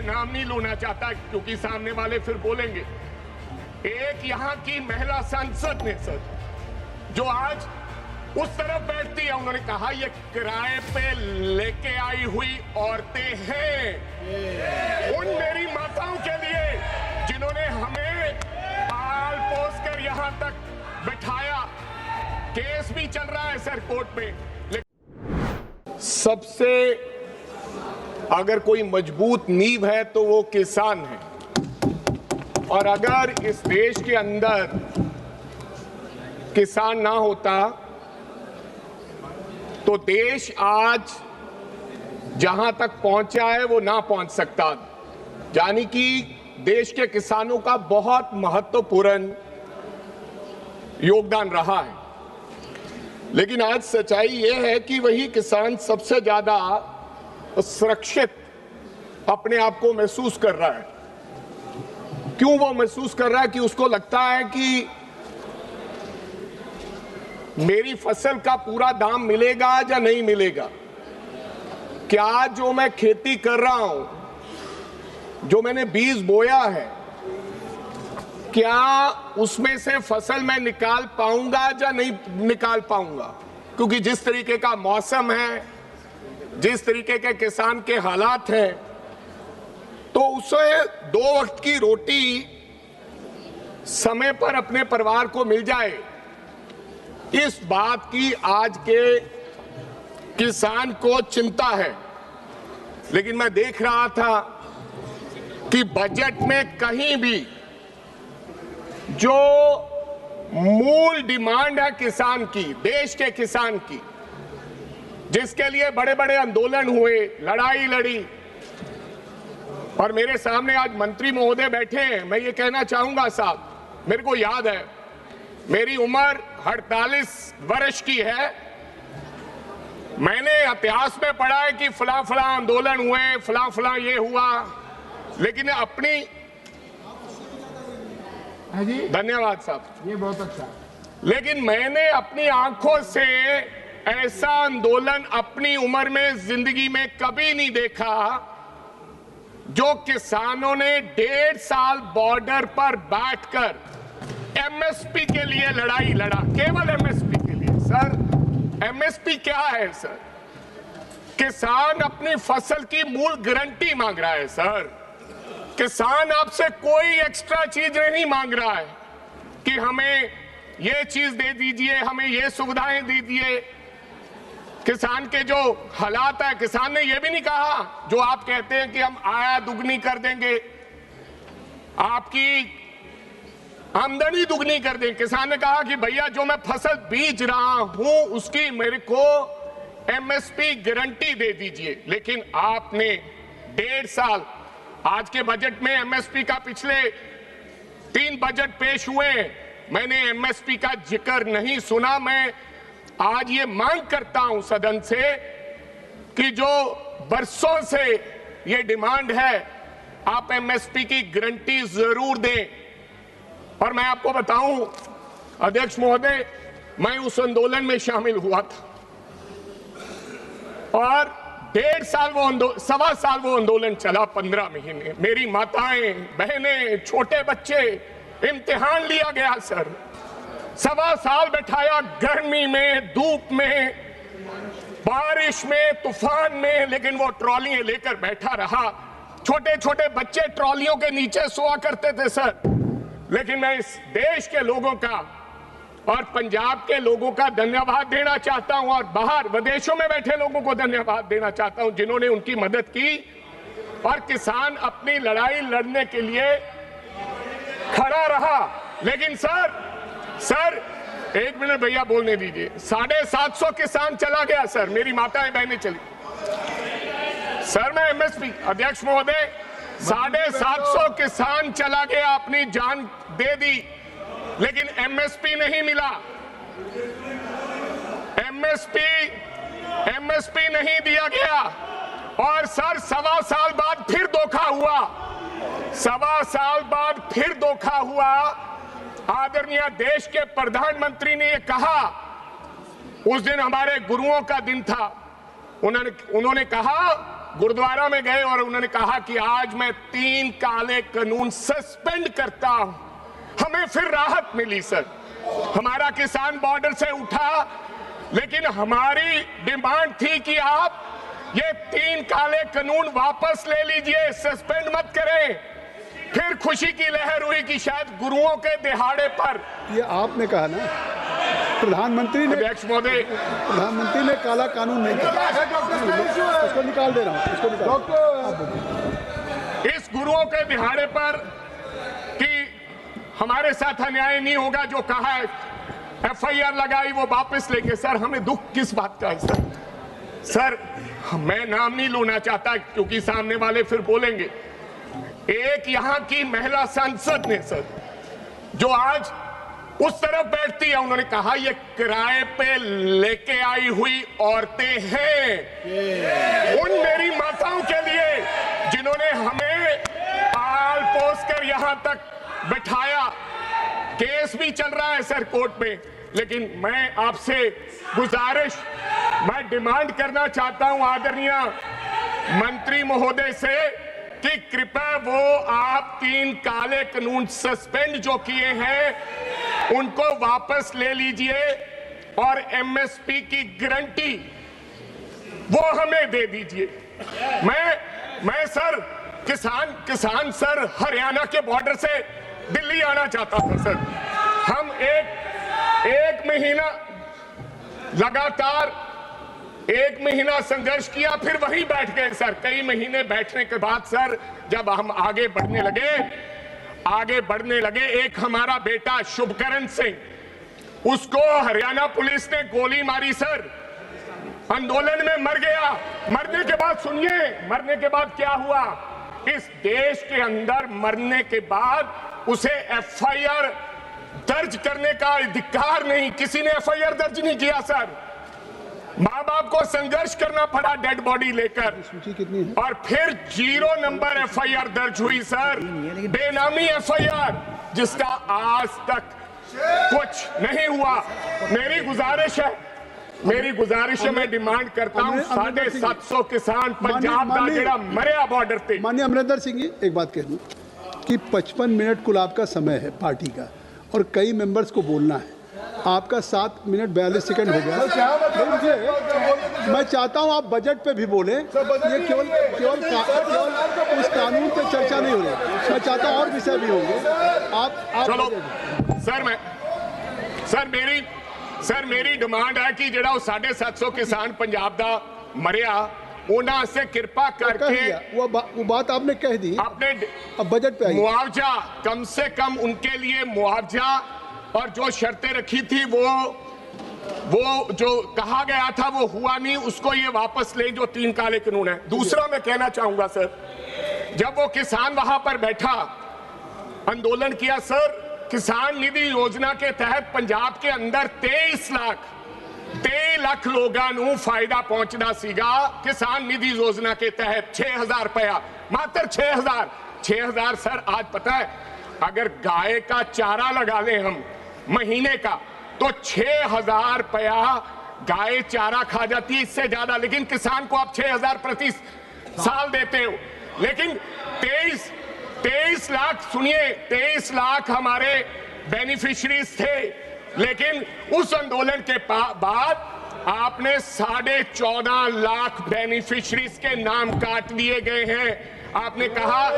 नाम नहीं लूना चाहता क्योंकि सामने वाले फिर बोलेंगे। एक यहाँ की महिला सांसद ने सर जो आज उस तरफ बैठती है, उन्होंने कहा ये किराए पे लेके आई हुई औरतें हैं। उन मेरी माताओं के लिए जिन्होंने हमें पाल पोस कर यहाँ तक बिठाया, केस भी चल रहा है सर कोर्ट में। सबसे अगर कोई मजबूत नींव है तो वो किसान है, और अगर इस देश के अंदर किसान ना होता तो देश आज जहां तक पहुंचा है वो ना पहुंच सकता। यानी कि देश के किसानों का बहुत महत्वपूर्ण योगदान रहा है, लेकिन आज सच्चाई ये है कि वही किसान सबसे ज्यादा सुरक्षित अपने आप को महसूस कर रहा है। क्यों वो महसूस कर रहा है? कि उसको लगता है कि मेरी फसल का पूरा दाम मिलेगा या नहीं मिलेगा। क्या जो मैं खेती कर रहा हूं, जो मैंने बीज बोया है, क्या उसमें से फसल मैं निकाल पाऊंगा या नहीं निकाल पाऊंगा? क्योंकि जिस तरीके का मौसम है, जिस तरीके के किसान के हालात हैं, तो उसे 2 वक्त की रोटी समय पर अपने परिवार को मिल जाए, इस बात की आज के किसान को चिंता है। लेकिन मैं देख रहा था कि बजट में कहीं भी जो मूल डिमांड है किसान की, देश के किसान की, जिसके लिए बड़े बड़े आंदोलन हुए, लड़ाई लड़ी, और मेरे सामने आज मंत्री महोदय बैठे हैं, मैं ये कहना चाहूंगा साहब, मेरे को याद है मेरी उम्र 48 वर्ष की है। मैंने इतिहास में पढ़ा है कि फला फला आंदोलन हुए, फला फला ये हुआ, लेकिन अपनी जी धन्यवाद साहब, ये बहुत अच्छा। लेकिन मैंने अपनी आंखों से ऐसा आंदोलन अपनी उम्र में जिंदगी में कभी नहीं देखा जो किसानों ने 1.5 साल बॉर्डर पर बैठकर एमएसपी के लिए लड़ाई लड़ा। केवल एमएसपी के लिए। सर एमएसपी क्या है सर? किसान अपनी फसल की मूल गारंटी मांग रहा है सर। किसान आपसे कोई एक्स्ट्रा चीज नहीं मांग रहा है कि हमें ये चीज दे दीजिए, हमें ये सुविधाएं दीजिए। किसान के जो हालात है, किसान ने ये भी नहीं कहा जो आप कहते हैं कि हम आय दुगनी कर देंगे, आपकी आमदनी दुगनी कर देंगे। किसान ने कहा कि भैया जो मैं फसल बीज रहा हूं उसकी मेरे को एमएसपी गारंटी दे दीजिए। लेकिन आपने 1.5 साल, आज के बजट में एमएसपी का पिछले 3 बजट पेश हुए, मैंने एमएसपी का जिक्र नहीं सुना। मैं आज ये मांग करता हूं सदन से कि जो बरसों से ये डिमांड है, आप एमएसपी की गारंटी जरूर दें। और मैं आपको बताऊं अध्यक्ष महोदय, मैं उस आंदोलन में शामिल हुआ था और 1.5 साल वो 1.25 साल वो आंदोलन चला, 15 महीने। मेरी माताएं, बहनें, छोटे बच्चे, इम्तिहान लिया गया सर। 1.25 साल बैठाया, गर्मी में, धूप में, बारिश में, तूफान में, लेकिन वो ट्रॉलियां लेकर बैठा रहा। छोटे छोटे बच्चे ट्रॉलियों के नीचे सोया करते थे सर। लेकिन मैं इस देश के लोगों का और पंजाब के लोगों का धन्यवाद देना चाहता हूं, और बाहर विदेशों में बैठे लोगों को धन्यवाद देना चाहता हूं जिन्होंने उनकी मदद की, और किसान अपनी लड़ाई लड़ने के लिए खड़ा रहा। लेकिन सर 1 मिनट भैया बोलने दीजिए। 750 किसान चला गया सर, मेरी माताएं बहनें चली। सर मैं एमएसपी अध्यक्ष महोदय, 750 किसान चला गया, अपनी जान दे दी, लेकिन एमएसपी नहीं मिला। एमएसपी नहीं दिया गया। और सर 1.25 साल बाद फिर धोखा हुआ। 1.25 साल बाद फिर धोखा हुआ। आदरणीय देश के प्रधानमंत्री ने ये कहा, उस दिन हमारे गुरुओं का दिन था, उन्होंने कहा गुरुद्वारा में गए और उन्होंने कहा कि आज मैं 3 काले कानून सस्पेंड करता हूं। हमें फिर राहत मिली सर। हमारा किसान बॉर्डर से उठा, लेकिन हमारी डिमांड थी कि आप ये 3 काले कानून वापस ले लीजिए, सस्पेंड मत करें। फिर खुशी की लहर हुई कि शायद गुरुओं के दिहाड़े पर, ये आपने कहा ना, प्रधानमंत्री ने, अध्यक्ष महोदय, प्रधानमंत्री ने काला कानून नहीं किया। इसको निकाल दे रहा हूँ, इसको निकाल। इस गुरुओं के दिहाड़े पर कि हमारे साथ अन्याय नहीं होगा, जो कहा है, FIR लगाई, वो वापस लेके। सर हमें दुख किस बात का है सर? सर मैं नाम नहीं लूना चाहता क्योंकि सामने वाले फिर बोलेंगे। एक यहां की महिला सांसद ने सर, जो आज उस तरफ बैठती है, उन्होंने कहा ये किराए पे लेके आई हुई औरतें हैं। उन मेरी माताओं के लिए जिन्होंने हमें पाल पोस कर यहां तक बिठाया। केस भी चल रहा है सर कोर्ट में, लेकिन मैं आपसे गुजारिश, मैं डिमांड करना चाहता हूं आदरणीय मंत्री महोदय से कि कृपया वो आप 3 काले कानून सस्पेंड जो किए हैं उनको वापस ले लीजिए और MSP की गारंटी वो हमें दे दीजिए। मैं सर किसान सर हरियाणा के बॉर्डर से दिल्ली आना चाहता था सर। हम एक महीना लगातार 1 महीना संघर्ष किया, फिर वहीं बैठ गए सर। कई महीने बैठने के बाद सर जब हम आगे बढ़ने लगे, एक हमारा बेटा शुभकरण सिंह, उसको हरियाणा पुलिस ने गोली मारी सर, आंदोलन में मर गया। मरने के बाद सुनिए, मरने के बाद क्या हुआ? इस देश के अंदर मरने के बाद उसे FIR दर्ज करने का अधिकार नहीं, किसी ने FIR दर्ज नहीं किया सर। माँ बाप को संघर्ष करना पड़ा डेड बॉडी लेकर, और फिर 0 नंबर FIR दर्ज हुई सर, बेनामी FIR, जिसका आज तक कुछ नहीं हुआ। मेरी गुजारिश है, मैं डिमांड करता हूं 750 किसान पंजाब का जेड़ा मरिया बॉर्डर पे। माननीय अमरिंदर सिंह जी, एक बात कह दूं कि 55 मिनट कुल आपका समय है पार्टी का, और कई मेंबर्स को बोलना है। आपका 7 मिनट 42 सेकंड हो गया। मैं चाहता हूं आप बजट पे भी बोलें। ये केवल उस कानून पे चर्चा नहीं हो रही, मैं चाहता हूं और विषय भी होंगे। आप चलो सर मेरी डिमांड है कि जेड़ा 750 किसान पंजाब दा मरिया, उन्हां से कृपा करके वो बात आपने कह दी। आपने अब बजट पे मुआवजा, कम से कम उनके लिए मुआवजा, और जो शर्तें रखी थी वो जो कहा गया था वो हुआ नहीं, उसको ये वापस ले जो 3 काले कानून है। दूसरा मैं कहना चाहूंगा सर, जब वो किसान वहां पर बैठा आंदोलन किया सर, किसान निधि योजना के तहत पंजाब के अंदर 23 लाख लोगों को फायदा पहुंचना सीगा। किसान निधि योजना के तहत 6000 रुपया, मात्र 6000 सर। आज पता है, अगर गाय का चारा लगा लें हम महीने का, तो 6000 रुपया गाय चारा खा जाती है, इससे ज्यादा। लेकिन किसान को आप 6000 प्रति साल देते हो। लेकिन 23 लाख, सुनिए, 23 लाख हमारे बेनिफिशरीज थे, लेकिन उस आंदोलन के बाद आपने 14.5 लाख बेनिफिशरीज के नाम काट दिए गए हैं। आपने कहा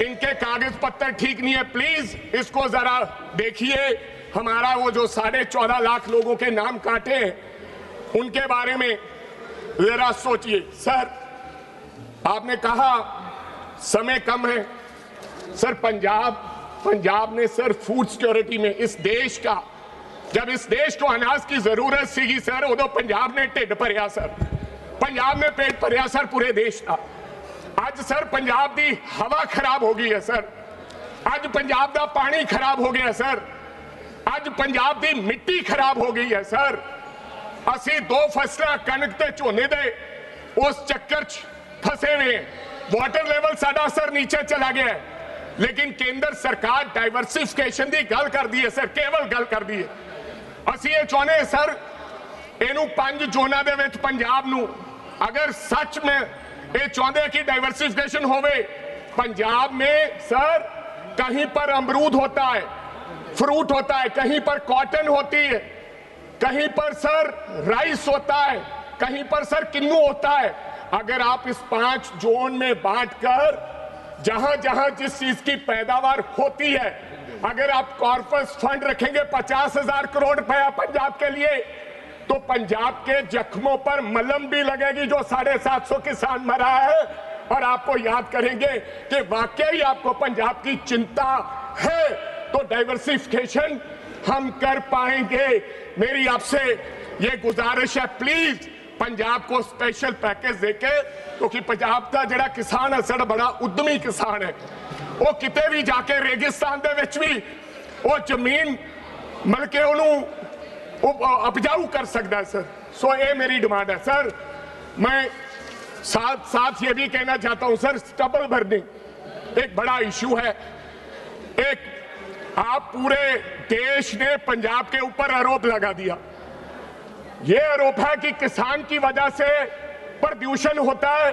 इनके कागज पत्तर ठीक नहीं है, प्लीज इसको जरा देखिए। हमारा वो जो 14.5 लाख लोगों के नाम काटे हैं, उनके बारे में जरा सोचिए सर। आपने कहा समय कम है सर। पंजाब ने सर फूड सिक्योरिटी में इस देश का, जब इस देश को अनाज की जरूरत सीगी सर, उदो पंजाब ने ढिड भरिया सर, पंजाब ने पेट भरिया सर, पूरे देश का। आज सर पंजाब की हवा खराब हो गई है सर, आज पंजाब का पानी खराब हो गया सर, आज पंजाब की मिट्टी खराब हो गई है सर। असी 2 फसलां कणक ते झोने दे उस चक्कर फसे हुए हैं। वाटर लेवल साडा सर नीचे चला गया है, लेकिन केंद्र सरकार डाइवर्सिफिकेशन की गल कर दी है सर, केवल गल कर दी है। असी ये चाहते सर, इनू 5 जोनां दे विच पंजाब नू अगर सच में ये चाहते कि डाइवर्सिफिकेशन होवे। पंजाब में सर कहीं पर अमरूद होता है, फ्रूट होता है, कहीं पर कॉटन होती है, कहीं पर सर राइस होता है, कहीं पर सर किन्नू होता है। अगर आप इस 5 जोन में बांटकर जहां जहां जिस चीज की पैदावार होती है, अगर आप कॉर्पस फंड रखेंगे 50,000 करोड़ रुपया पंजाब के लिए, तो पंजाब के जख्मों पर मलहम भी लगेगी जो 750 किसान मरा है। और आपको याद करेंगे कि वाकई आपको पंजाब की चिंता है तो डाइवर्सिफिकेशन हम कर पाएंगे। मेरी आपसे ये गुजारिश है, प्लीज पंजाब को स्पेशल पैकेज देके, क्योंकि पंजाब का जड़ा किसान है सर बड़ा उद्यमी किसान है। वो किते भी जाके रेगिस्तान दे विच भी वो जमीन मिल के उन्होंने उपजाऊ कर सकता है सर। सो ये मेरी डिमांड है सर। मैं साथ साथ ये भी कहना चाहता हूं सर, स्टबल बर्निंग एक बड़ा इशू है। एक आप पूरे देश ने पंजाब के ऊपर आरोप लगा दिया। ये आरोप है कि किसान की वजह से प्रदूषण होता है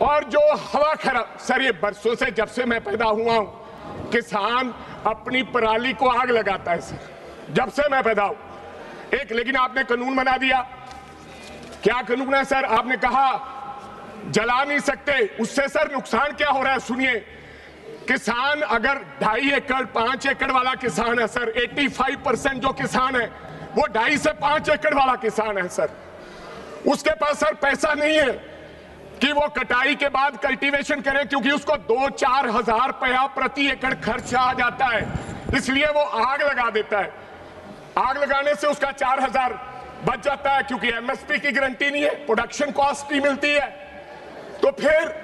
और जो हवा खराब। सर ये बरसों से, जब से मैं पैदा हुआ हूं, किसान अपनी पराली को आग लगाता है सर, जब से मैं पैदा हूं। लेकिन आपने कानून बना दिया। क्या कानून है सर? आपने कहा जला नहीं सकते। उससे सर नुकसान क्या हो रहा है सुनिए। किसान अगर 2.5 एकड़ 5 एकड़ वाला किसान है सर, 85% जो किसान है वो 2.5 से 5 एकड़ वाला किसान है सर। उसके पास सर पैसा नहीं है कि वो कटाई के बाद कल्टीवेशन करे, क्योंकि उसको 2-4 हजार रुपया प्रति एकड़ खर्चा आ जाता है। इसलिए वो आग लगा देता है। आग लगाने से उसका 4,000 बच जाता है, क्योंकि एमएसपी की गारंटी नहीं है, प्रोडक्शन कॉस्ट नहीं मिलती है, तो फिर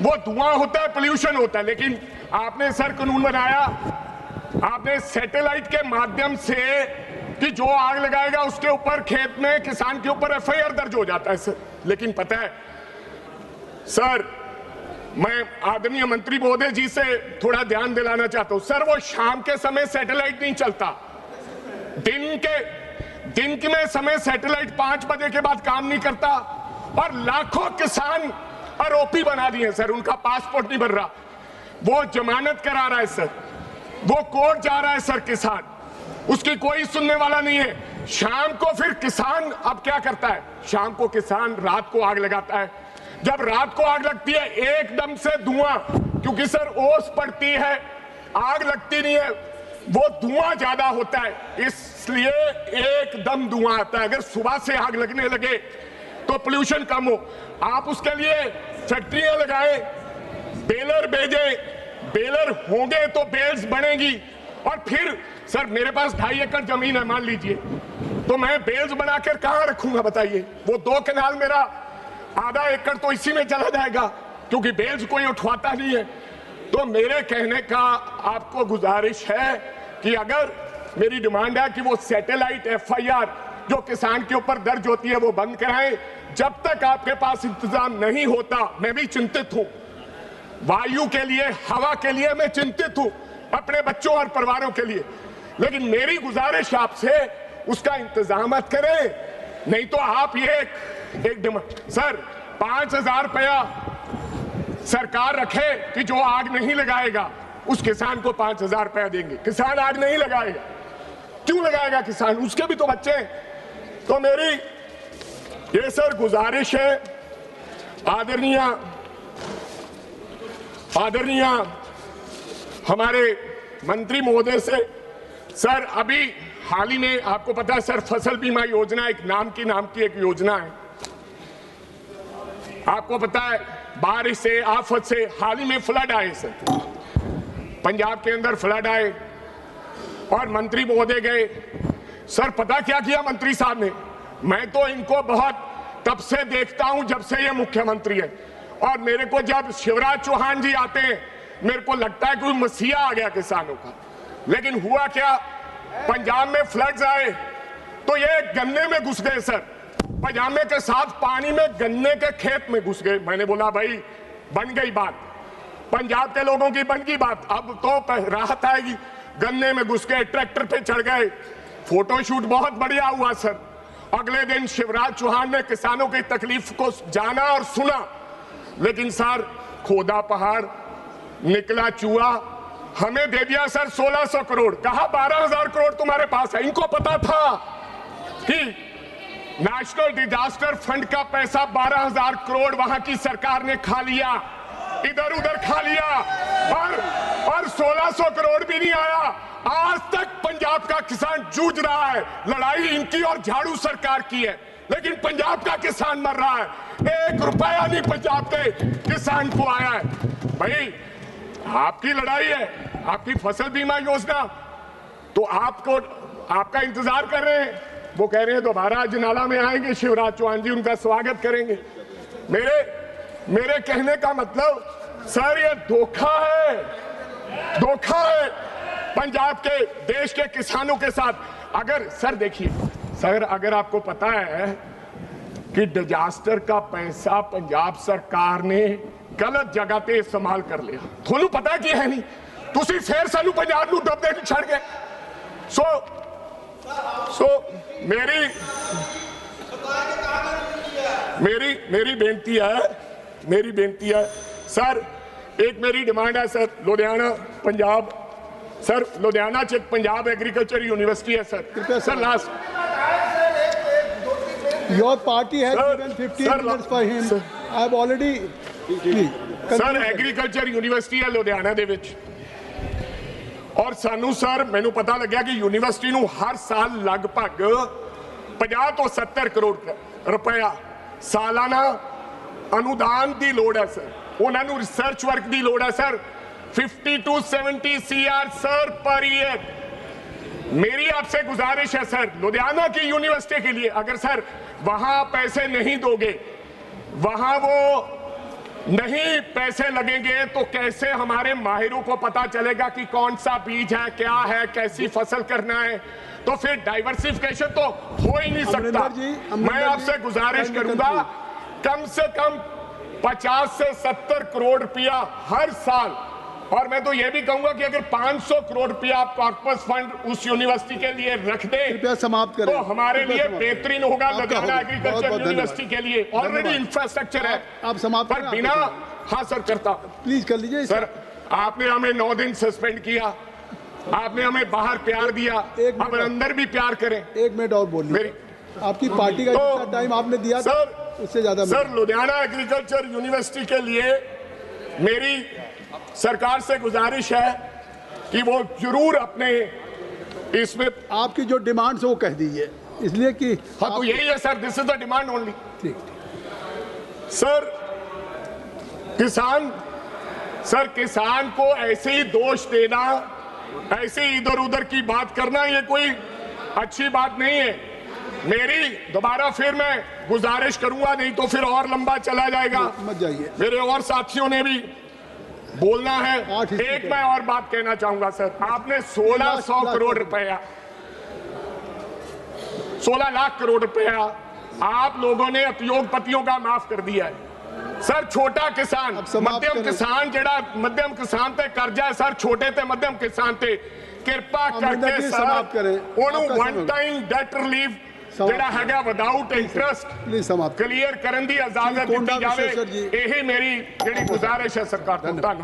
वो धुआं होता है, पोल्यूशन होता है। लेकिन आपने सर कानून बनाया, आपने सैटेलाइट के माध्यम से कि जो आग लगाएगा उसके ऊपर खेत में किसान के ऊपर एफआईआर दर्ज हो जाता है सर। लेकिन पता है सर, मैं आदरणीय मंत्री महोदय जी से थोड़ा ध्यान दिलाना चाहता हूं सर, वो शाम के समय सैटेलाइट नहीं चलता। दिन के समय सैटेलाइट 5 बजे के बाद काम नहीं करता और लाखों किसान आरोपी बना दिए सर। उनका पासपोर्ट नहीं बन रहा, वो जमानत करा रहा है सर, वो कोर्ट जा रहा है सर किसान, उसकी कोई सुनने वाला नहीं है। शाम को फिर किसान अब क्या करता है? शाम को किसान रात को आग लगाता है। जब रात को आग लगती है एकदम से धुआं, क्योंकि सर ओस पड़ती है, आग लगती नहीं है, वो धुआं ज्यादा होता है, इसलिए एकदम धुआं आता है। अगर सुबह से आग लगने लगे तो पोल्यूशन कम हो। आप उसके लिए फैक्ट्रियां लगाए, बेलर भेजे, बेलर होंगे तो बेल्स बनेगी। और फिर सर मेरे पास 2.5 एकड़ जमीन है मान लीजिए, तो मैं बेल्स बनाकर कहां रखूंगा बताइए? वो 2 कनाल मेरा आधा एकड़ तो इसी में चला जाएगा, क्योंकि बेल्स कोई उठवाता नहीं है। तो मेरे कहने का आपको गुजारिश है कि अगर मेरी डिमांड है कि वो सैटेलाइट एफआईआर जो किसान के ऊपर दर्ज होती है वो बंद कराएं। जब तक आपके पास इंतजाम नहीं होता, मैं भी चिंतित हूं, वायु के लिए, हवा के लिए मैं चिंतित हूं, अपने बच्चों और परिवारों के लिए। लेकिन मेरी गुजारिश आपसे उसका इंतजाम करें, नहीं तो आप ये एक सर 5,000 रुपया सरकार रखे कि जो आग नहीं लगाएगा उस किसान को 5,000 रुपया देंगे। किसान आग नहीं लगाएगा, क्यों लगाएगा किसान? उसके भी तो बच्चे हैं। तो मेरी ये सर गुजारिश है आदरणीय हमारे मंत्री महोदय से। सर अभी हाल ही में आपको पता है सर, फसल बीमा योजना एक नाम की एक योजना है। आपको पता है बारिश से, आफत से हाल ही में फ्लड आए सर, पंजाब के अंदर फ्लड आए और मंत्री महोदय गए। सर पता क्या किया मंत्री साहब ने? मैं तो इनको बहुत तब से देखता हूं जब से ये मुख्यमंत्री है, और मेरे को जब शिवराज चौहान जी आते हैं मेरे को लगता है कोई मसीहा आ गया किसानों का। लेकिन हुआ क्या, पंजाब में फ्लड्स आए तो ये गन्ने में घुस गए सर, पजामे के साथ पानी में गन्ने के खेत में घुस गए। मैंने बोला भाई बन गई बात, पंजाब के लोगों की बन गई बात, अब तो राहत आएगी। गन्ने में घुस गए, ट्रैक्टर पे चढ़ गए, फोटोशूट बहुत बढ़िया हुआ सर। अगले दिन शिवराज चौहान ने किसानों की तकलीफ को जाना और सुना लेकिन सर खोदा पहाड़ निकला चूहा, हमें दे दिया सर 1600 करोड़, कहा 12,000 करोड़ तुम्हारे पास है। इनको पता था कि नेशनल डिजास्टर फंड का पैसा 12,000 करोड़ वहां की सरकार ने खा लिया, इधर उधर खा लिया, और 1600 करोड़ भी नहीं आया। आज तक पंजाब का किसान जूझ रहा है, लड़ाई इनकी और झाड़ू सरकार की है, लेकिन पंजाब का किसान मर रहा है। 1 रुपया नहीं पंजाब के किसान को आया है। भाई आपकी लड़ाई है, आपकी फसल बीमा योजना, तो आपका इंतजार कर रहे हैं। वो कह रहे हैं दोबारा अजनाला में आएंगे, शिवराज चौहान जी उनका स्वागत करेंगे। मेरे कहने का मतलब सर ये धोखा है, धोखा है पंजाब के देश के किसानों के साथ। अगर सर देखिए सर, अगर आपको पता है कि डिजास्टर का पैसा पंजाब सरकार ने गलत जगह पे इस्तेमाल कर लिया, थोनू पता कि है नहीं, तुसी फिर सानू पंजाब नू डुबदे नहीं छड़ गए। सो मेरी बेनती है सर, एक मेरी डिमांड है सर, लुधियाना पंजाब, सर लुधियाना च पंजाब एग्रीकल्चर यूनिवर्सिटी है sir, sir last your party has given 15 minutes for him. I have already sir agriculture university है लुधियाना दे विच, और सानू सर मैनू पता लग्या कि यूनिवर्सिटी नू हर साल लगभग 50 ਤੋਂ 70 करोड़ रुपया सालाना अनुदान की लोड़ है सर, उन्होंने रिसर्च वर्क की लोड़ है sir, 50 to 70 CR sir per year. मेरी आपसे गुजारिश है सर, लुधियाना की यूनिवर्सिटी के लिए अगर सर वहां पैसे नहीं दोगे, वहां वो नहीं पैसे लगेंगे, तो कैसे हमारे माहिरों को पता चलेगा कि कौन सा बीज है, क्या है, कैसी फसल करना है? तो फिर डाइवर्सिफिकेशन तो हो ही नहीं सकता। मैं आपसे गुजारिश करूंगा कम से कम 50 से 70 करोड़ रुपया हर साल, और मैं तो यह भी कहूंगा कि अगर 500 करोड़ रुपया आप कॉर्पस फंड उस यूनिवर्सिटी के लिए रख दें समाप्त करें, तो हमारे लिए बेहतरीन होगा। लुधियाना एग्रीकल्चर यूनिवर्सिटी के लिए ऑलरेडी इंफ्रास्ट्रक्चर है, आप समाप्त पर बिना हाँ सर करता प्लीज कर लीजिए सर। आपने हमें 9 दिन सस्पेंड किया, आपने हमें बाहर प्यार दिया, अब अंदर भी प्यार करें। 1 मिनट और बोलिए, आपकी पार्टी का जितना टाइम आपने दिया सर उससे ज्यादा। सर लुधियाना एग्रीकल्चर यूनिवर्सिटी के लिए मेरी सरकार से गुजारिश है कि वो जरूर अपने इसमें आपकी जो डिमांड्स वो कह दीजिए, इसलिए कि हाँ तो यही है sir, this is the demand only. ठीक सर किसान को ऐसे ही दोष देना, ऐसे ही इधर उधर की बात करना, ये कोई अच्छी बात नहीं है। मेरी दोबारा फिर मैं गुजारिश करूंगा, नहीं तो फिर और लंबा चला जाएगा। मत जाइए, मेरे और साथियों ने भी बोलना है। एक मैं और बात कहना चाहूंगा सर, आपने 1600 करोड़ रुपया, 16 लाख करोड़ रुपया आप लोगों ने उद्योगपतियों का माफ कर दिया है सर। छोटा किसान, मध्यम किसान, जेड़ा मध्यम किसान ते कर्जा है सर, छोटे ते मध्यम किसान ते कृपा करके सर उन्होंने वन टाइम डेट रिलीफ जेड़ा हैगा विदाउट इंटरेस्ट क्लियर करन दी इजाजत दी जावे। यही मेरी जेड़ी गुजारिश है सरकार को। धन्यवाद।